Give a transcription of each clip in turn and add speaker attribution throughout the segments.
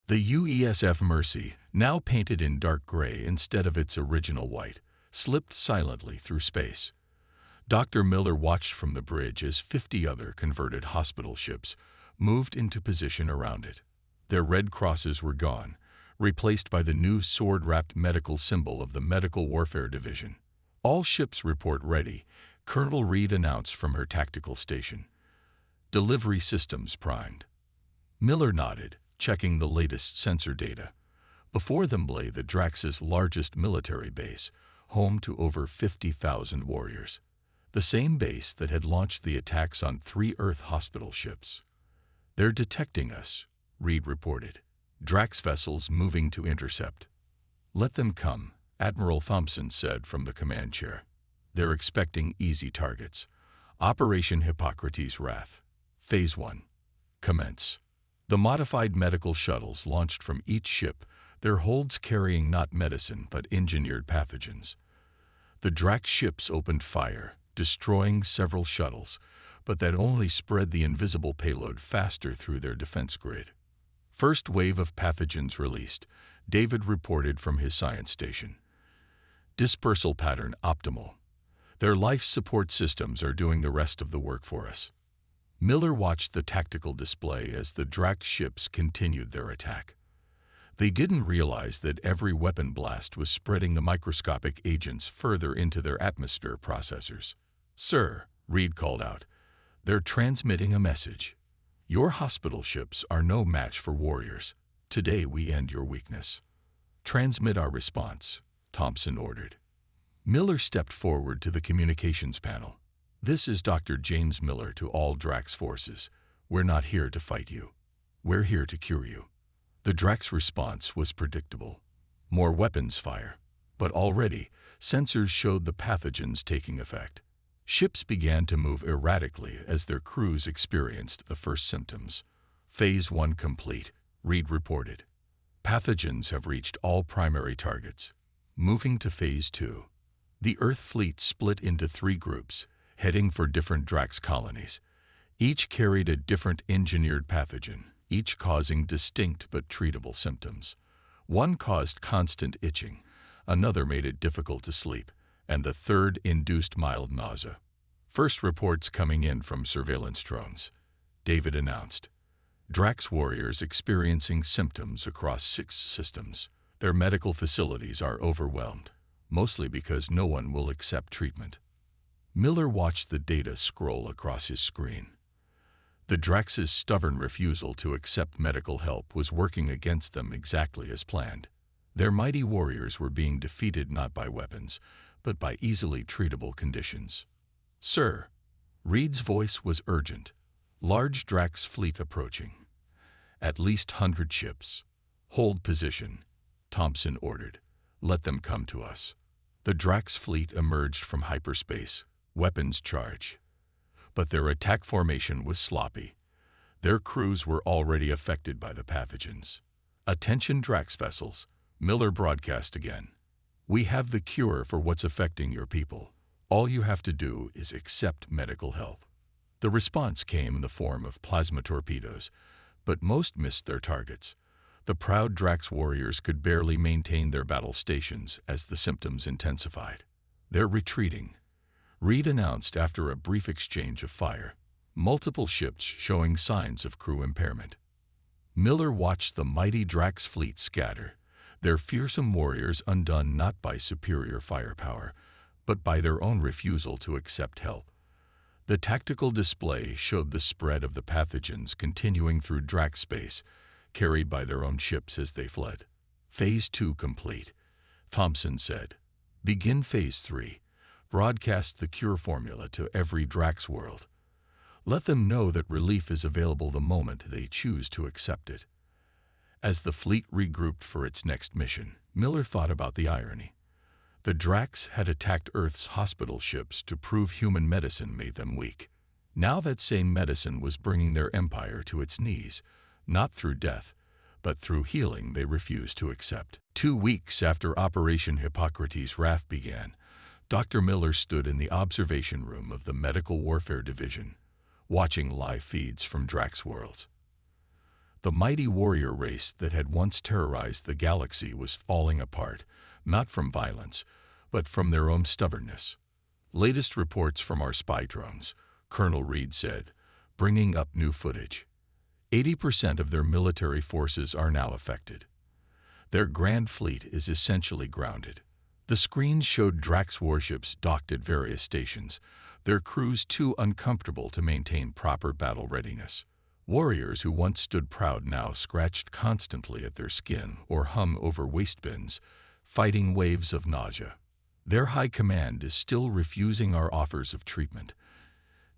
Speaker 1: The UESF Mercy, now painted in dark gray instead of its original white, slipped silently through space. Dr. Miller watched from the bridge as 50 other converted hospital ships moved into position around it. Their red crosses were gone, replaced by the new sword-wrapped medical symbol of the Medical Warfare Division. "All ships report ready," Colonel Reed announced from her tactical station. "Delivery systems primed." Miller nodded, checking the latest sensor data. Before them lay the Drax's largest military base, home to over 50,000 warriors. The same base that had launched the attacks on 3 Earth hospital ships. "They're detecting us," Reed reported. "Drax vessels moving to intercept." "Let them come," Admiral Thompson said from the command chair. "They're expecting easy targets." Operation Hippocrates' Wrath. Phase 1. Commence. The modified medical shuttles launched from each ship, their holds carrying not medicine but engineered pathogens. The Drax ships opened fire, destroying several shuttles, but that only spread the invisible payload faster through their defense grid. First wave of pathogens released, David reported from his science station. Dispersal pattern optimal. Their life support systems are doing the rest of the work for us. Miller watched the tactical display as the Drax ships continued their attack. They didn't realize that every weapon blast was spreading the microscopic agents further into their atmosphere processors. "Sir," Reed called out, "they're transmitting a message. Your hospital ships are no match for warriors. Today we end your weakness." "Transmit our response," Thompson ordered. Miller stepped forward to the communications panel. "This is Dr. James Miller to all Drax forces. We're not here to fight you. We're here to cure you." The Drax response was predictable. More weapons fire. But already, sensors showed the pathogens taking effect. Ships began to move erratically as their crews experienced the first symptoms. "Phase 1 complete," Reed reported. "Pathogens have reached all primary targets. Moving to Phase 2. The Earth fleet split into 3 groups, heading for different Drax colonies. Each carried a different engineered pathogen, each causing distinct but treatable symptoms. One caused constant itching, another made it difficult to sleep, and the third induced mild nausea. "First reports coming in from surveillance drones," David announced. "Drax warriors experiencing symptoms across 6 systems. Their medical facilities are overwhelmed, mostly because no one will accept treatment." Miller watched the data scroll across his screen. The Drax's stubborn refusal to accept medical help was working against them exactly as planned. Their mighty warriors were being defeated not by weapons, but by easily treatable conditions. "Sir," Reed's voice was urgent. "Large Drax fleet approaching. At least 100 ships. Hold position," Thompson ordered. "Let them come to us." The Drax fleet emerged from hyperspace, weapons charged. But their attack formation was sloppy. Their crews were already affected by the pathogens. "Attention Drax vessels," Miller broadcast again. "We have the cure for what's affecting your people. All you have to do is accept medical help." The response came in the form of plasma torpedoes, but most missed their targets. The proud Drax warriors could barely maintain their battle stations as the symptoms intensified. "They're retreating," Reed announced after a brief exchange of fire, multiple ships showing signs of crew impairment. Miller watched the mighty Drax fleet scatter, their fearsome warriors undone not by superior firepower, but by their own refusal to accept help. The tactical display showed the spread of the pathogens continuing through Drax space, carried by their own ships as they fled. "Phase 2 complete," Thompson said. "Begin Phase 3. Broadcast the cure formula to every Drax world. Let them know that relief is available the moment they choose to accept it." As the fleet regrouped for its next mission, Miller thought about the irony. The Drax had attacked Earth's hospital ships to prove human medicine made them weak. Now that same medicine was bringing their empire to its knees, not through death, but through healing they refused to accept. 2 weeks after Operation Hippocrates' Wrath began, Dr. Miller stood in the observation room of the Medical Warfare Division, watching live feeds from Drax worlds. The mighty warrior race that had once terrorized the galaxy was falling apart, not from violence, but from their own stubbornness. Latest reports from our spy drones, Colonel Reed said, bringing up new footage. 80% of their military forces are now affected. Their grand fleet is essentially grounded. The screens showed Drax warships docked at various stations, their crews too uncomfortable to maintain proper battle readiness. Warriors who once stood proud now scratched constantly at their skin or hung over waste bins, fighting waves of nausea. Their high command is still refusing our offers of treatment,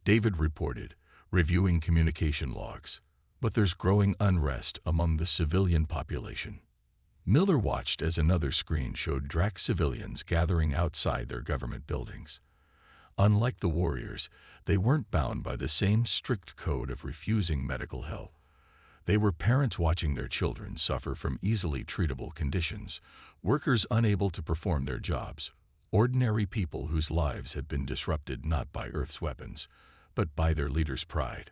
Speaker 1: David reported, reviewing communication logs. But there's growing unrest among the civilian population. Miller watched as another screen showed Drax civilians gathering outside their government buildings. Unlike the warriors, they weren't bound by the same strict code of refusing medical help. They were parents watching their children suffer from easily treatable conditions, workers unable to perform their jobs, ordinary people whose lives had been disrupted not by Earth's weapons, but by their leaders' pride.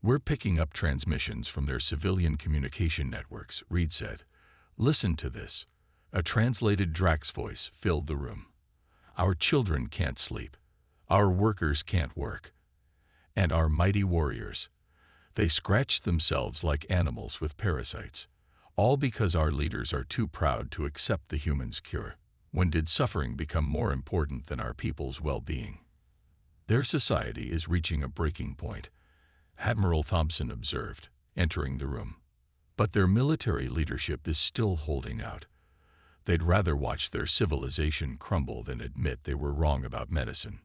Speaker 1: We're picking up transmissions from their civilian communication networks, Reed said. Listen to this. A translated Drax voice filled the room. Our children can't sleep. Our workers can't work. And our mighty warriors. They scratch themselves like animals with parasites. All because our leaders are too proud to accept the human's cure. When did suffering become more important than our people's well-being? Their society is reaching a breaking point, Admiral Thompson observed, entering the room. But their military leadership is still holding out. They'd rather watch their civilization crumble than admit they were wrong about medicine.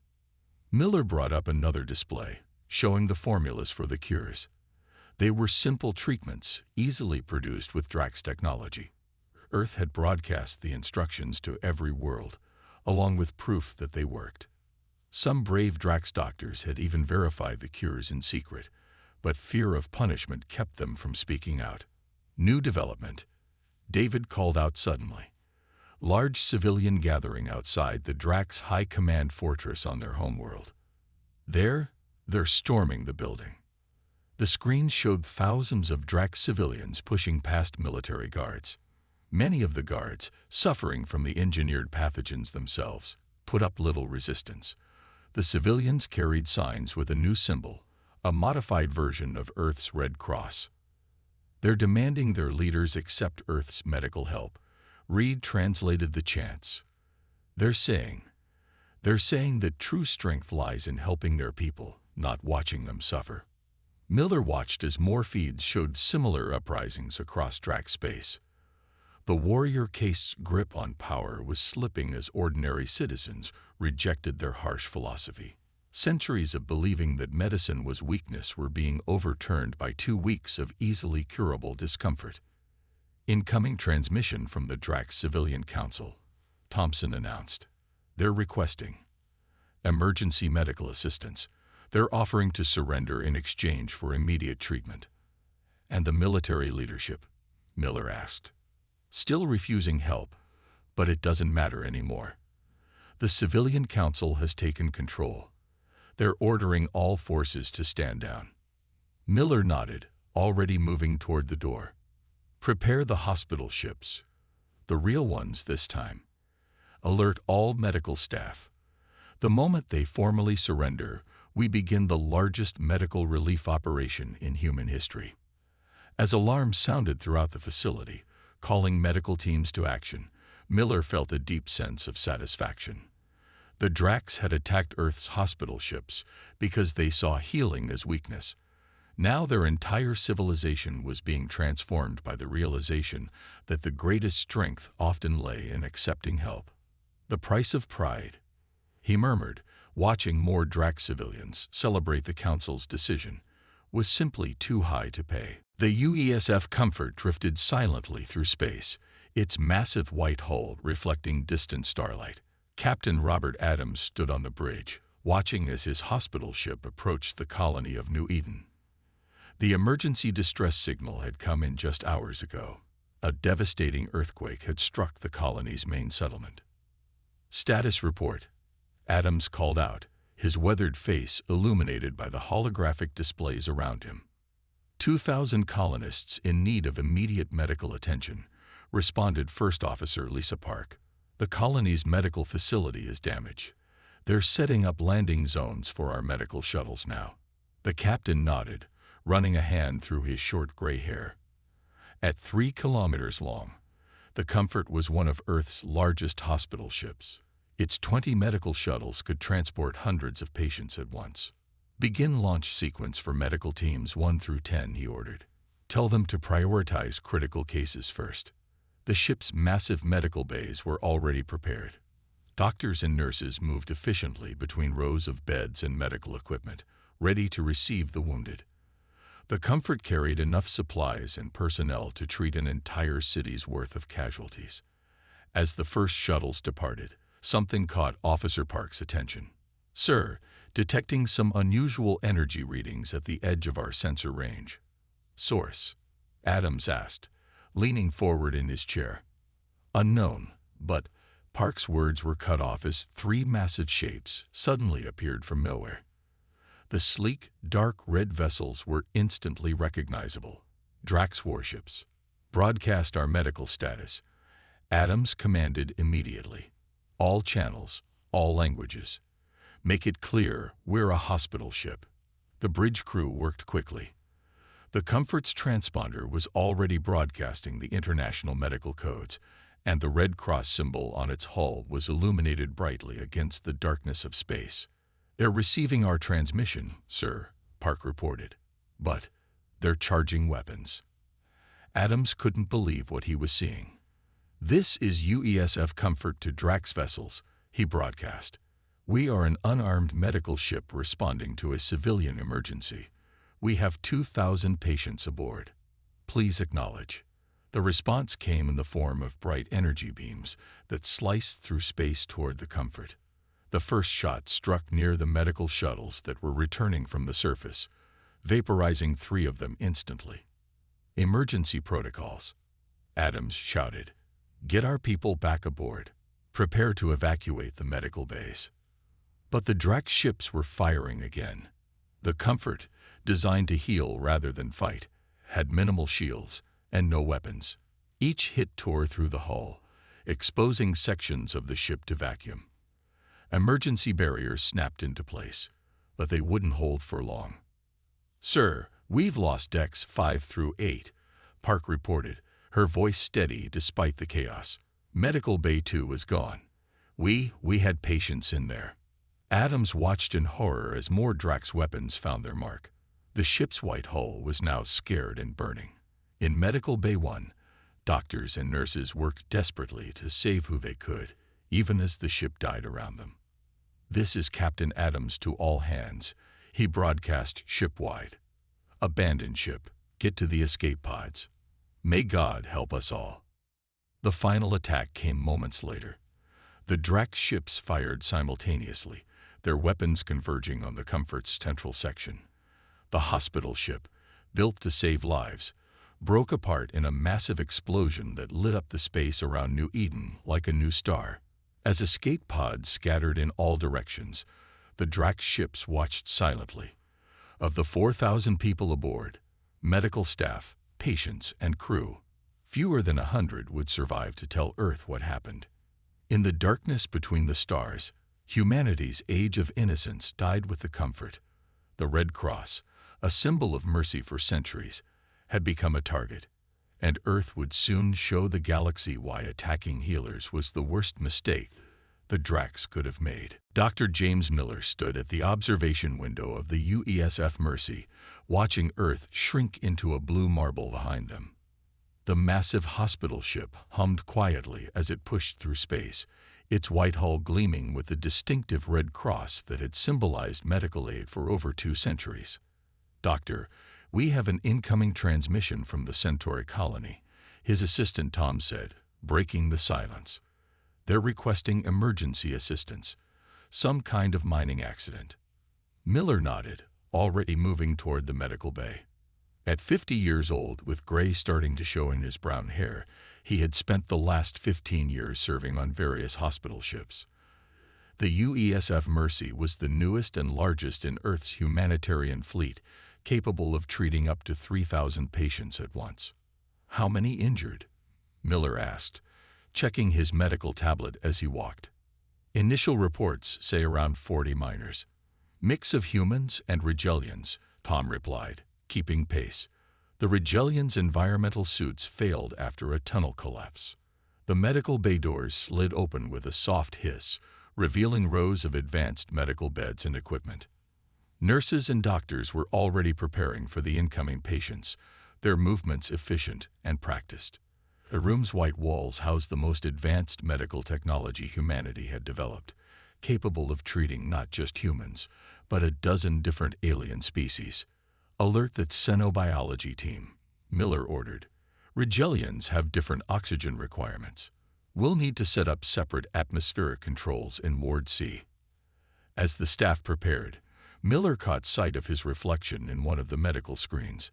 Speaker 1: Miller brought up another display, showing the formulas for the cures. They were simple treatments, easily produced with Drax technology. Earth had broadcast the instructions to every world, along with proof that they worked. Some brave Drax doctors had even verified the cures in secret, but fear of punishment kept them from speaking out. New development, David called out suddenly. Large civilian gathering outside the Drax High Command fortress on their homeworld. There, they're storming the building. The screen showed thousands of Drax civilians pushing past military guards. Many of the guards, suffering from the engineered pathogens themselves, put up little resistance. The civilians carried signs with a new symbol, a modified version of Earth's Red Cross. They're demanding their leaders accept Earth's medical help. Reed translated the chants. They're saying that true strength lies in helping their people, not watching them suffer. Miller watched as more feeds showed similar uprisings across Drax space. The warrior caste's grip on power was slipping as ordinary citizens rejected their harsh philosophy. Centuries of believing that medicine was weakness were being overturned by 2 weeks of easily curable discomfort. Incoming transmission from the Drax Civilian Council, Thompson announced. They're requesting emergency medical assistance. They're offering to surrender in exchange for immediate treatment. And the military leadership, Miller asked. Still refusing help, but it doesn't matter anymore. The Civilian Council has taken control. They're ordering all forces to stand down. Miller nodded, already moving toward the door. Prepare the hospital ships. The real ones this time. Alert all medical staff. The moment they formally surrender, we begin the largest medical relief operation in human history. As alarms sounded throughout the facility, calling medical teams to action, Miller felt a deep sense of satisfaction. The Drax had attacked Earth's hospital ships because they saw healing as weakness. Now their entire civilization was being transformed by the realization that the greatest strength often lay in accepting help. The price of pride, he murmured, watching more Drax civilians celebrate the Council's decision, was simply too high to pay. The UESF Comfort drifted silently through space, its massive white hull reflecting distant starlight. Captain Robert Adams stood on the bridge, watching as his hospital ship approached the colony of New Eden. The emergency distress signal had come in just hours ago. A devastating earthquake had struck the colony's main settlement. Status report, Adams called out, his weathered face illuminated by the holographic displays around him. 2,000 colonists in need of immediate medical attention, responded First Officer Lisa Park. The colony's medical facility is damaged. They're setting up landing zones for our medical shuttles now. The captain nodded, running a hand through his short gray hair. At 3 kilometers long, the Comfort was one of Earth's largest hospital ships. Its 20 medical shuttles could transport hundreds of patients at once. Begin launch sequence for medical teams 1 through 10, he ordered. Tell them to prioritize critical cases first. The ship's massive medical bays were already prepared. Doctors and nurses moved efficiently between rows of beds and medical equipment, ready to receive the wounded. The Comfort carried enough supplies and personnel to treat an entire city's worth of casualties. As the first shuttles departed, something caught Officer Park's attention. "Sir, detecting some unusual energy readings at the edge of our sensor range." "Source?" Adams asked, leaning forward in his chair. "Unknown," but Park's words were cut off as 3 massive shapes suddenly appeared from nowhere. The sleek, dark red vessels were instantly recognizable. Drax warships. "Broadcast our medical status," Adams commanded immediately. "All channels, all languages. Make it clear we're a hospital ship." The bridge crew worked quickly. The Comfort's transponder was already broadcasting the international medical codes, and the Red Cross symbol on its hull was illuminated brightly against the darkness of space. "They're receiving our transmission, sir," Park reported. "But they're charging weapons." Adams couldn't believe what he was seeing. "This is UESF Comfort to Drax vessels," he broadcast. "We are an unarmed medical ship responding to a civilian emergency. We have 2,000 patients aboard. Please acknowledge." The response came in the form of bright energy beams that sliced through space toward the Comfort. The first shot struck near the medical shuttles that were returning from the surface, vaporizing 3 of them instantly. "Emergency protocols," Adams shouted. "Get our people back aboard. Prepare to evacuate the medical bays." But the Drax ships were firing again. The Comfort, designed to heal rather than fight, had minimal shields and no weapons. Each hit tore through the hull, exposing sections of the ship to vacuum. Emergency barriers snapped into place, but they wouldn't hold for long. "Sir, we've lost decks 5 through 8, Park reported, her voice steady despite the chaos. "Medical Bay 2 was gone. We had patients in there." Adams watched in horror as more Drax weapons found their mark. The ship's white hull was now scared and burning. In Medical Bay 1, doctors and nurses worked desperately to save who they could, even as the ship died around them. "This is Captain Adams to all hands," he broadcast shipwide. "Abandon ship. Get to the escape pods. May God help us all." The final attack came moments later. The Drax ships fired simultaneously, their weapons converging on the Comfort's central section. The hospital ship, built to save lives, broke apart in a massive explosion that lit up the space around New Eden like a new star. As escape pods scattered in all directions, the Drax ships watched silently. Of the 4,000 people aboard, medical staff, patients, and crew, fewer than 100 would survive to tell Earth what happened. In the darkness between the stars, humanity's age of innocence died with the Comfort. The Red Cross, a symbol of mercy for centuries, had become a target, and Earth would soon show the galaxy why attacking healers was the worst mistake the Drax could have made. Dr. James Miller stood at the observation window of the UESF Mercy, watching Earth shrink into a blue marble behind them. The massive hospital ship hummed quietly as it pushed through space, its white hull gleaming with the distinctive red cross that had symbolized medical aid for over 2 centuries. "Doctor, we have an incoming transmission from the Centauri colony," his assistant Tom said, breaking the silence. "They're requesting emergency assistance, some kind of mining accident." Miller nodded, already moving toward the medical bay. At 50 years old, with gray starting to show in his brown hair, he had spent the last 15 years serving on various hospital ships. The UESF Mercy was the newest and largest in Earth's humanitarian fleet, capable of treating up to 3,000 patients at once. "How many injured?" Miller asked, checking his medical tablet as he walked. "Initial reports say around 40 miners. Mix of humans and Rigelians," Tom replied, keeping pace. The Rigelians' environmental suits failed after a tunnel collapse. The medical bay doors slid open with a soft hiss, revealing rows of advanced medical beds and equipment. Nurses and doctors were already preparing for the incoming patients, their movements efficient and practiced. The room's white walls housed the most advanced medical technology humanity had developed, capable of treating not just humans, but a dozen different alien species. "Alert the xenobiology team," Miller ordered. "Rigelians have different oxygen requirements. We'll need to set up separate atmospheric controls in Ward C." As the staff prepared, Miller caught sight of his reflection in one of the medical screens.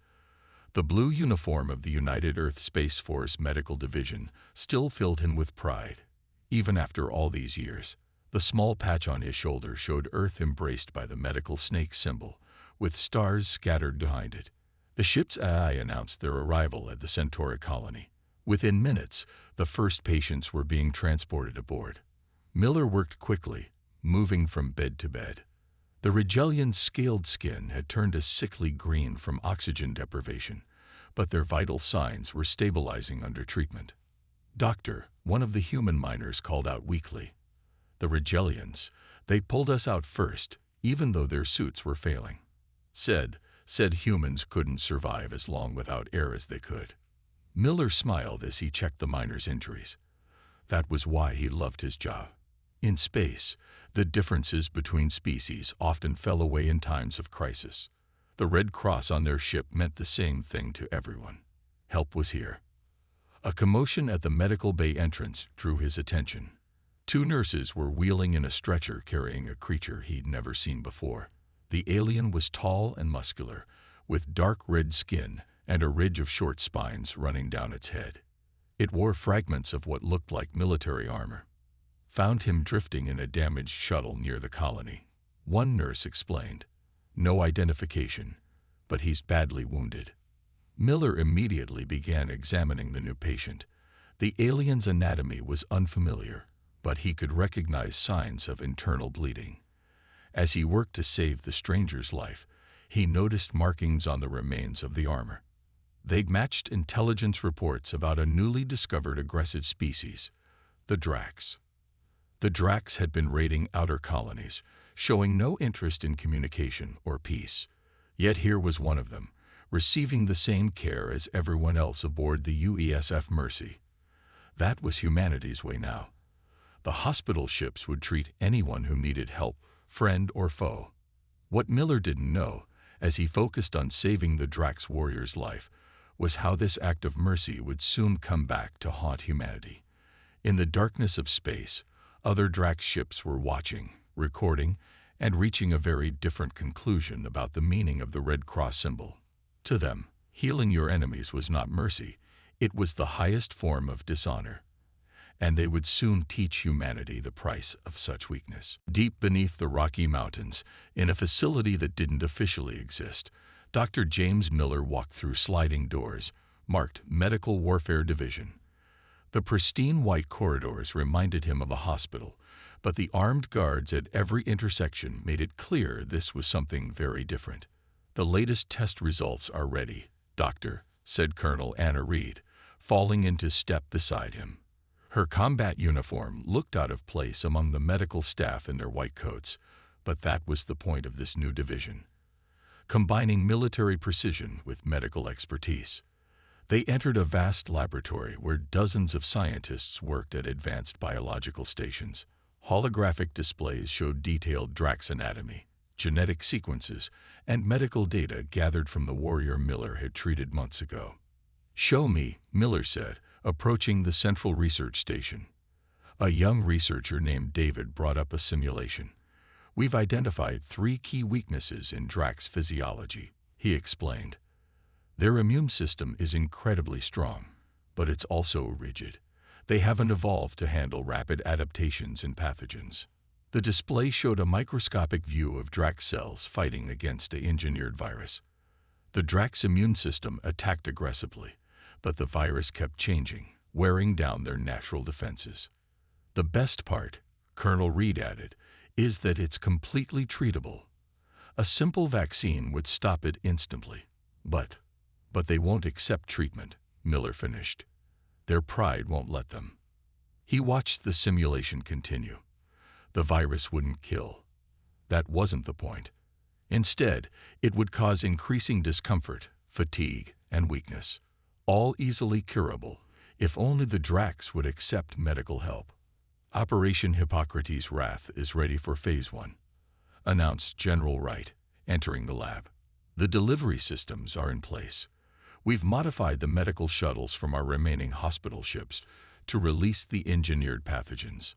Speaker 1: The blue uniform of the United Earth Space Force Medical Division still filled him with pride. Even after all these years, the small patch on his shoulder showed Earth embraced by the medical snake symbol, with stars scattered behind it. The ship's AI announced their arrival at the Centauri colony. Within minutes, the first patients were being transported aboard. Miller worked quickly, moving from bed to bed. The Rigelians' scaled skin had turned a sickly green from oxygen deprivation, but their vital signs were stabilizing under treatment. "Doctor," one of the human miners called out weakly. "The Rigelians, they pulled us out first, even though their suits were failing. Said humans couldn't survive as long without air as they could." Miller smiled as he checked the miner's injuries. That was why he loved his job. In space, the differences between species often fell away in times of crisis. The Red Cross on their ship meant the same thing to everyone. Help was here. A commotion at the medical bay entrance drew his attention. Two nurses were wheeling in a stretcher carrying a creature he'd never seen before. The alien was tall and muscular, with dark red skin and a ridge of short spines running down its head. It wore fragments of what looked like military armor. "Found him drifting in a damaged shuttle near the colony," one nurse explained. "No identification, but he's badly wounded." Miller immediately began examining the new patient. The alien's anatomy was unfamiliar, but he could recognize signs of internal bleeding. As he worked to save the stranger's life, he noticed markings on the remains of the armor. They matched intelligence reports about a newly discovered aggressive species, the Drax. The Drax had been raiding outer colonies, showing no interest in communication or peace. Yet here was one of them, receiving the same care as everyone else aboard the UESF Mercy. That was humanity's way now. The hospital ships would treat anyone who needed help, friend or foe. What Miller didn't know, as he focused on saving the Drax warrior's life, was how this act of mercy would soon come back to haunt humanity. In the darkness of space, other Drax ships were watching, recording, and reaching a very different conclusion about the meaning of the Red Cross symbol. To them, healing your enemies was not mercy, it was the highest form of dishonor. And they would soon teach humanity the price of such weakness. Deep beneath the Rocky Mountains, in a facility that didn't officially exist, Dr. James Miller walked through sliding doors, marked Medical Warfare Division. The pristine white corridors reminded him of a hospital, but the armed guards at every intersection made it clear this was something very different. "The latest test results are ready, Doctor," said Colonel Anna Reed, falling into step beside him. Her combat uniform looked out of place among the medical staff in their white coats, but that was the point of this new division. Combining military precision with medical expertise, they entered a vast laboratory where dozens of scientists worked at advanced biological stations. Holographic displays showed detailed Drax anatomy, genetic sequences, and medical data gathered from the warrior Miller had treated months ago. "Show me," Miller said, approaching the central research station. A young researcher named David brought up a simulation. "We've identified 3 key weaknesses in Drax physiology," he explained. "Their immune system is incredibly strong, but it's also rigid. They haven't evolved to handle rapid adaptations in pathogens." The display showed a microscopic view of Drax cells fighting against an engineered virus. The Dracs' immune system attacked aggressively, but the virus kept changing, wearing down their natural defenses. The best part, Colonel Reed added, is that it's completely treatable. A simple vaccine would stop it instantly. But they won't accept treatment, Miller finished. Their pride won't let them. He watched the simulation continue. The virus wouldn't kill. That wasn't the point. Instead, it would cause increasing discomfort, fatigue, and weakness, all easily curable, if only the Dracs would accept medical help. Operation Hippocrates' Wrath is ready for Phase 1, announced General Wright, entering the lab. The delivery systems are in place. We've modified the medical shuttles from our remaining hospital ships to release the engineered pathogens.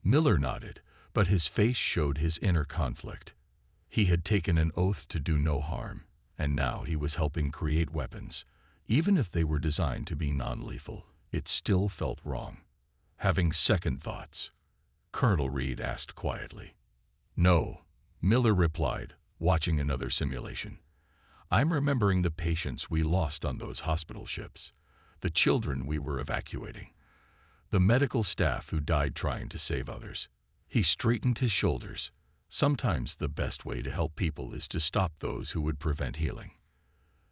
Speaker 1: Miller nodded, but his face showed his inner conflict. He had taken an oath to do no harm, and now he was helping create weapons. Even if they were designed to be non-lethal, it still felt wrong. Having second thoughts, Colonel Reed asked quietly. "No," Miller replied, watching another simulation. "I'm remembering the patients we lost on those hospital ships, the children we were evacuating, the medical staff who died trying to save others." He straightened his shoulders. Sometimes the best way to help people is to stop those who would prevent healing.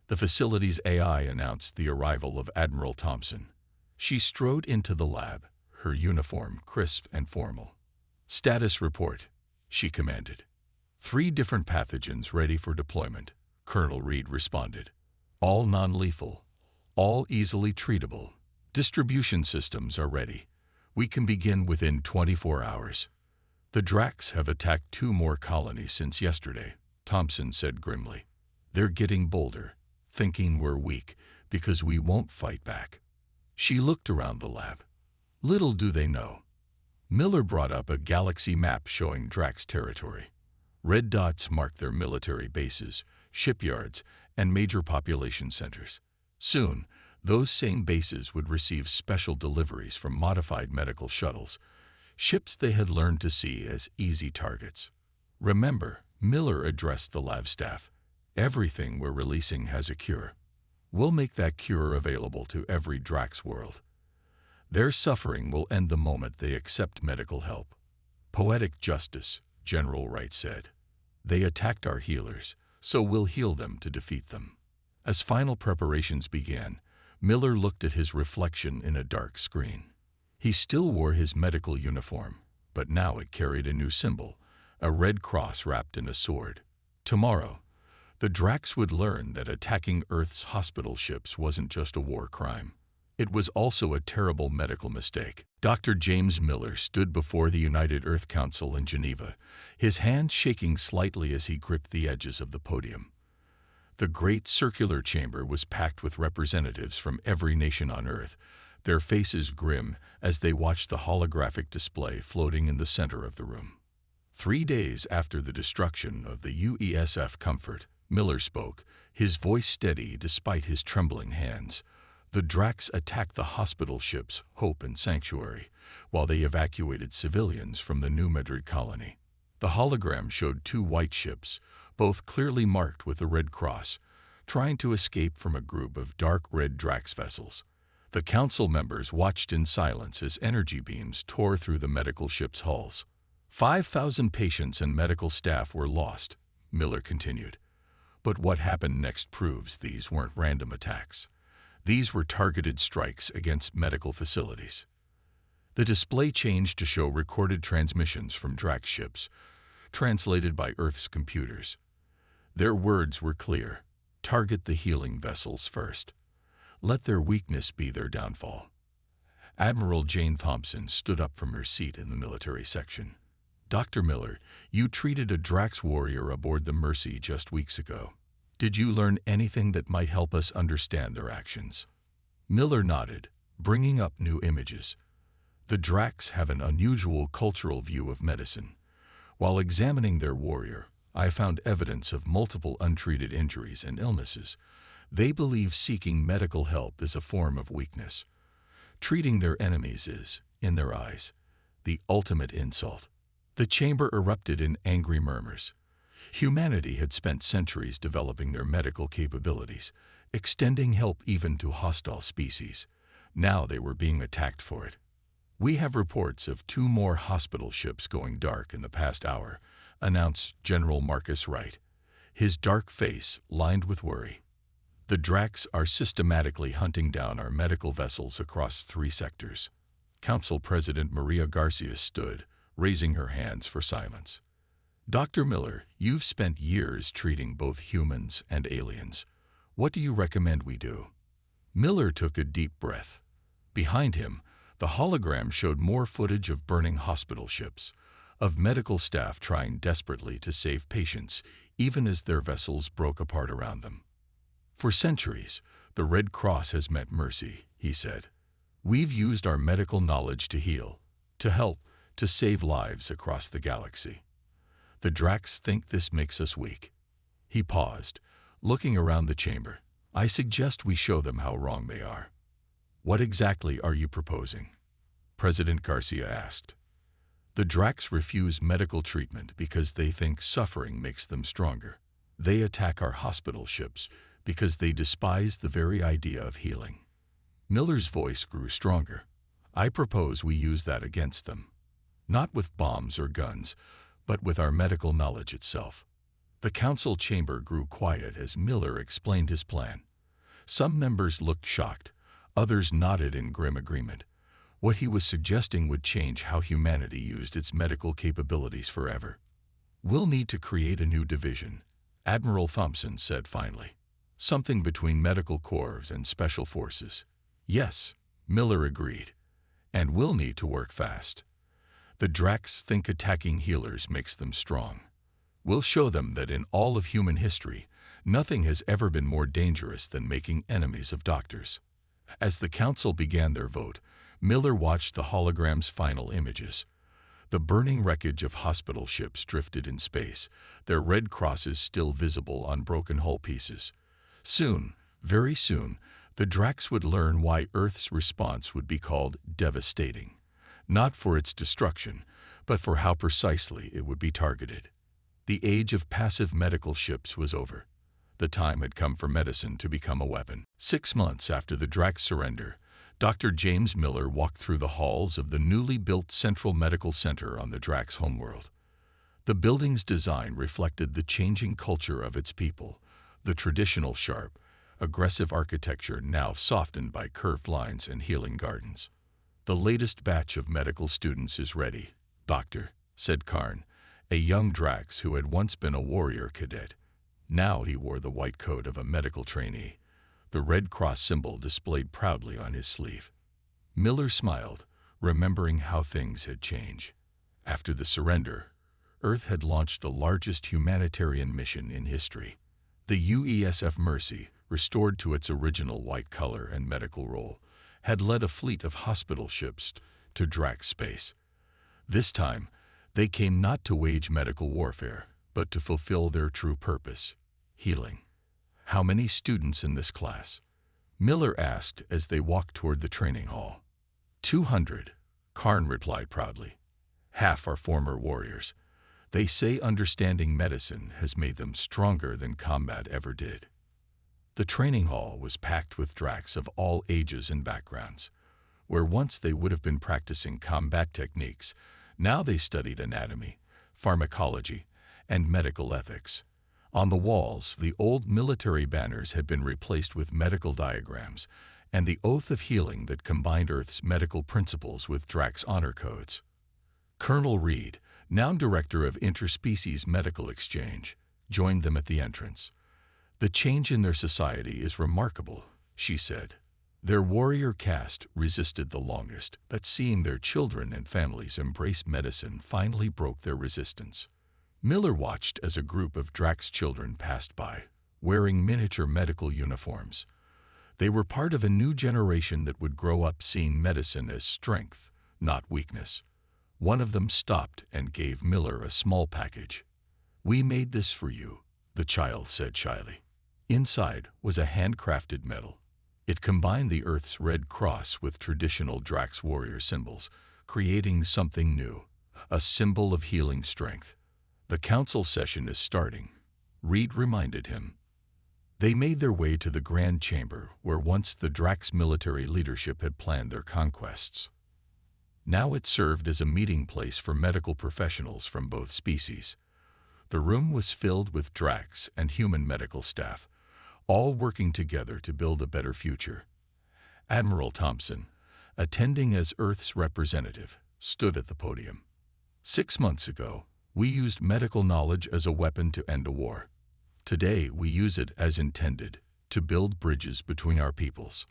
Speaker 1: The facility's AI announced the arrival of Admiral Thompson. She strode into the lab, her uniform crisp and formal. "Status report," she commanded. "3 different pathogens ready for deployment," Colonel Reed responded. "All non-lethal, all easily treatable. Distribution systems are ready. We can begin within 24 hours. The Dracs have attacked 2 more colonies since yesterday," Thompson said grimly. "They're getting bolder, thinking we're weak because we won't fight back." She looked around the lab. Little do they know. Miller brought up a galaxy map showing Dracs territory. Red dots marked their military bases, shipyards, and major population centers. Soon, those same bases would receive special deliveries from modified medical shuttles, ships they had learned to see as easy targets. "Remember," Miller addressed the lab staff, "everything we're releasing has a cure. We'll make that cure available to every Dracs world. Their suffering will end the moment they accept medical help." "Poetic justice," General Wright said. "They attacked our healers, so we'll heal them to defeat them." As final preparations began, Miller looked at his reflection in a dark screen. He still wore his medical uniform, but now it carried a new symbol, a red cross wrapped in a sword. Tomorrow, the Dracs would learn that attacking Earth's hospital ships wasn't just a war crime. It was also a terrible medical mistake. Dr. James Miller stood before the United Earth Council in Geneva, his hand shaking slightly as he gripped the edges of the podium. The great circular chamber was packed with representatives from every nation on Earth, their faces grim as they watched the holographic display floating in the center of the room. 3 days after the destruction of the UESF Comfort, Miller spoke, his voice steady despite his trembling hands. The Dracs attacked the hospital ships Hope and Sanctuary, while they evacuated civilians from the New Madrid colony. The hologram showed 2 white ships, both clearly marked with a red cross, trying to escape from a group of dark red Dracs vessels. The council members watched in silence as energy beams tore through the medical ships' hulls. 5,000 patients and medical staff were lost, Miller continued. But what happened next proves these weren't random attacks. These were targeted strikes against medical facilities. The display changed to show recorded transmissions from Drac ships, translated by Earth's computers. Their words were clear: target the healing vessels first. Let their weakness be their downfall. Admiral Jane Thompson stood up from her seat in the military section. "Dr. Miller, you treated a Drax warrior aboard the Mercy just weeks ago. Did you learn anything that might help us understand their actions?" Miller nodded, bringing up new images. "The Dracs have an unusual cultural view of medicine. While examining their warrior, I found evidence of multiple untreated injuries and illnesses. They believe seeking medical help is a form of weakness. Treating their enemies is, in their eyes, the ultimate insult." The chamber erupted in angry murmurs. Humanity had spent centuries developing their medical capabilities, extending help even to hostile species. Now they were being attacked for it. "We have reports of 2 more hospital ships going dark in the past hour," announced General Marcus Wright, his dark face lined with worry. "The Dracs are systematically hunting down our medical vessels across 3 sectors." Council President Maria Garcia stood, raising her hands for silence. "Dr. Miller, you've spent years treating both humans and aliens. What do you recommend we do?" Miller took a deep breath. Behind him, the hologram showed more footage of burning hospital ships, of medical staff trying desperately to save patients, even as their vessels broke apart around them. "For centuries, the Red Cross has meant mercy," he said. "We've used our medical knowledge to heal, to help, to save lives across the galaxy. The Dracs think this makes us weak." He paused, looking around the chamber. "I suggest we show them how wrong they are." "What exactly are you proposing?" President Garcia asked. "The Dracs refuse medical treatment because they think suffering makes them stronger. They attack our hospital ships because they despise the very idea of healing." Miller's voice grew stronger. "I propose we use that against them. Not with bombs or guns, but with our medical knowledge itself." The council chamber grew quiet as Miller explained his plan. Some members looked shocked, others nodded in grim agreement. What he was suggesting would change how humanity used its medical capabilities forever. "We'll need to create a new division," Admiral Thompson said finally. "Something between medical corps and special forces." "Yes," Miller agreed. "And we'll need to work fast. The Dracs think attacking healers makes them strong. We'll show them that in all of human history, nothing has ever been more dangerous than making enemies of doctors." As the council began their vote, Miller watched the hologram's final images. The burning wreckage of hospital ships drifted in space, their red crosses still visible on broken hull pieces. Soon, very soon, the Dracs would learn why Earth's response would be called devastating. Not for its destruction, but for how precisely it would be targeted. The age of passive medical ships was over. The time had come for medicine to become a weapon. 6 months after the Dracs' surrender, Dr. James Miller walked through the halls of the newly built Central Medical Center on the Dracs' homeworld. The building's design reflected the changing culture of its people, the traditional sharp, aggressive architecture now softened by curved lines and healing gardens. "The latest batch of medical students is ready, Doctor," said Karn, a young Drax who had once been a warrior cadet. Now he wore the white coat of a medical trainee, the Red Cross symbol displayed proudly on his sleeve. Miller smiled, remembering how things had changed. After the surrender, Earth had launched the largest humanitarian mission in history. The UESF Mercy, restored to its original white color and medical role, had led a fleet of hospital ships to Drax space. This time, they came not to wage medical warfare, but to fulfill their true purpose: healing. "How many students in this class?" Miller asked as they walked toward the training hall. 200, Karn replied proudly. "Half are former warriors. They say understanding medicine has made them stronger than combat ever did." The training hall was packed with Dracs of all ages and backgrounds. Where once they would have been practicing combat techniques, now they studied anatomy, pharmacology, and medical ethics. On the walls, the old military banners had been replaced with medical diagrams and the oath of healing that combined Earth's medical principles with Drax honor codes. Colonel Reed, now director of Interspecies Medical Exchange, joined them at the entrance. "The change in their society is remarkable," she said. "Their warrior caste resisted the longest, but seeing their children and families embrace medicine finally broke their resistance." Miller watched as a group of Drax children passed by, wearing miniature medical uniforms. They were part of a new generation that would grow up seeing medicine as strength, not weakness. One of them stopped and gave Miller a small package. "We made this for you," the child said shyly. Inside was a handcrafted medal. It combined the Earth's Red Cross with traditional Drax warrior symbols, creating something new, a symbol of healing strength. "The council session is starting," Reed reminded him. They made their way to the Grand Chamber, where once the Drax military leadership had planned their conquests. Now it served as a meeting place for medical professionals from both species. The room was filled with Drax and human medical staff, all working together to build a better future. Admiral Thompson, attending as Earth's representative, stood at the podium. "6 months ago, we used medical knowledge as a weapon to end a war. Today, we use it as intended, to build bridges between our peoples."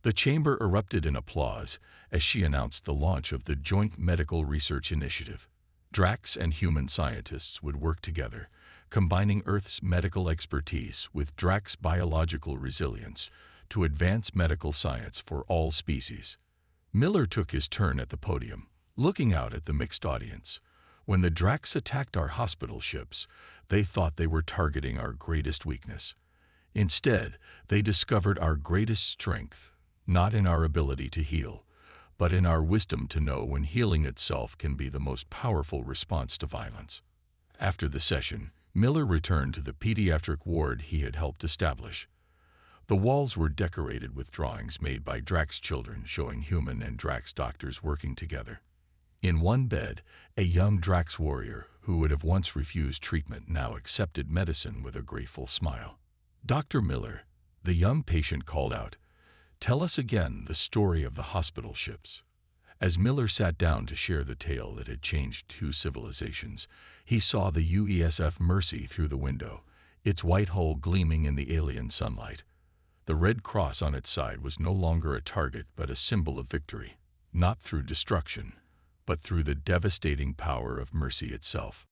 Speaker 1: The chamber erupted in applause as she announced the launch of the Joint Medical Research Initiative. Drax and human scientists would work together, combining Earth's medical expertise with Drax biological resilience to advance medical science for all species. Miller took his turn at the podium, looking out at the mixed audience. "When the Drax attacked our hospital ships, they thought they were targeting our greatest weakness. Instead, they discovered our greatest strength, not in our ability to heal, but in our wisdom to know when healing itself can be the most powerful response to violence." After the session, Miller returned to the pediatric ward he had helped establish. The walls were decorated with drawings made by Drax children showing human and Drax doctors working together. In one bed, a young Drax warrior who would have once refused treatment now accepted medicine with a grateful smile. "Dr. Miller," the young patient called out, "tell us again the story of the hospital ships." As Miller sat down to share the tale that had changed 2 civilizations, he saw the UESF Mercy through the window, its white hull gleaming in the alien sunlight. The red cross on its side was no longer a target but a symbol of victory, not through destruction, but through the devastating power of mercy itself.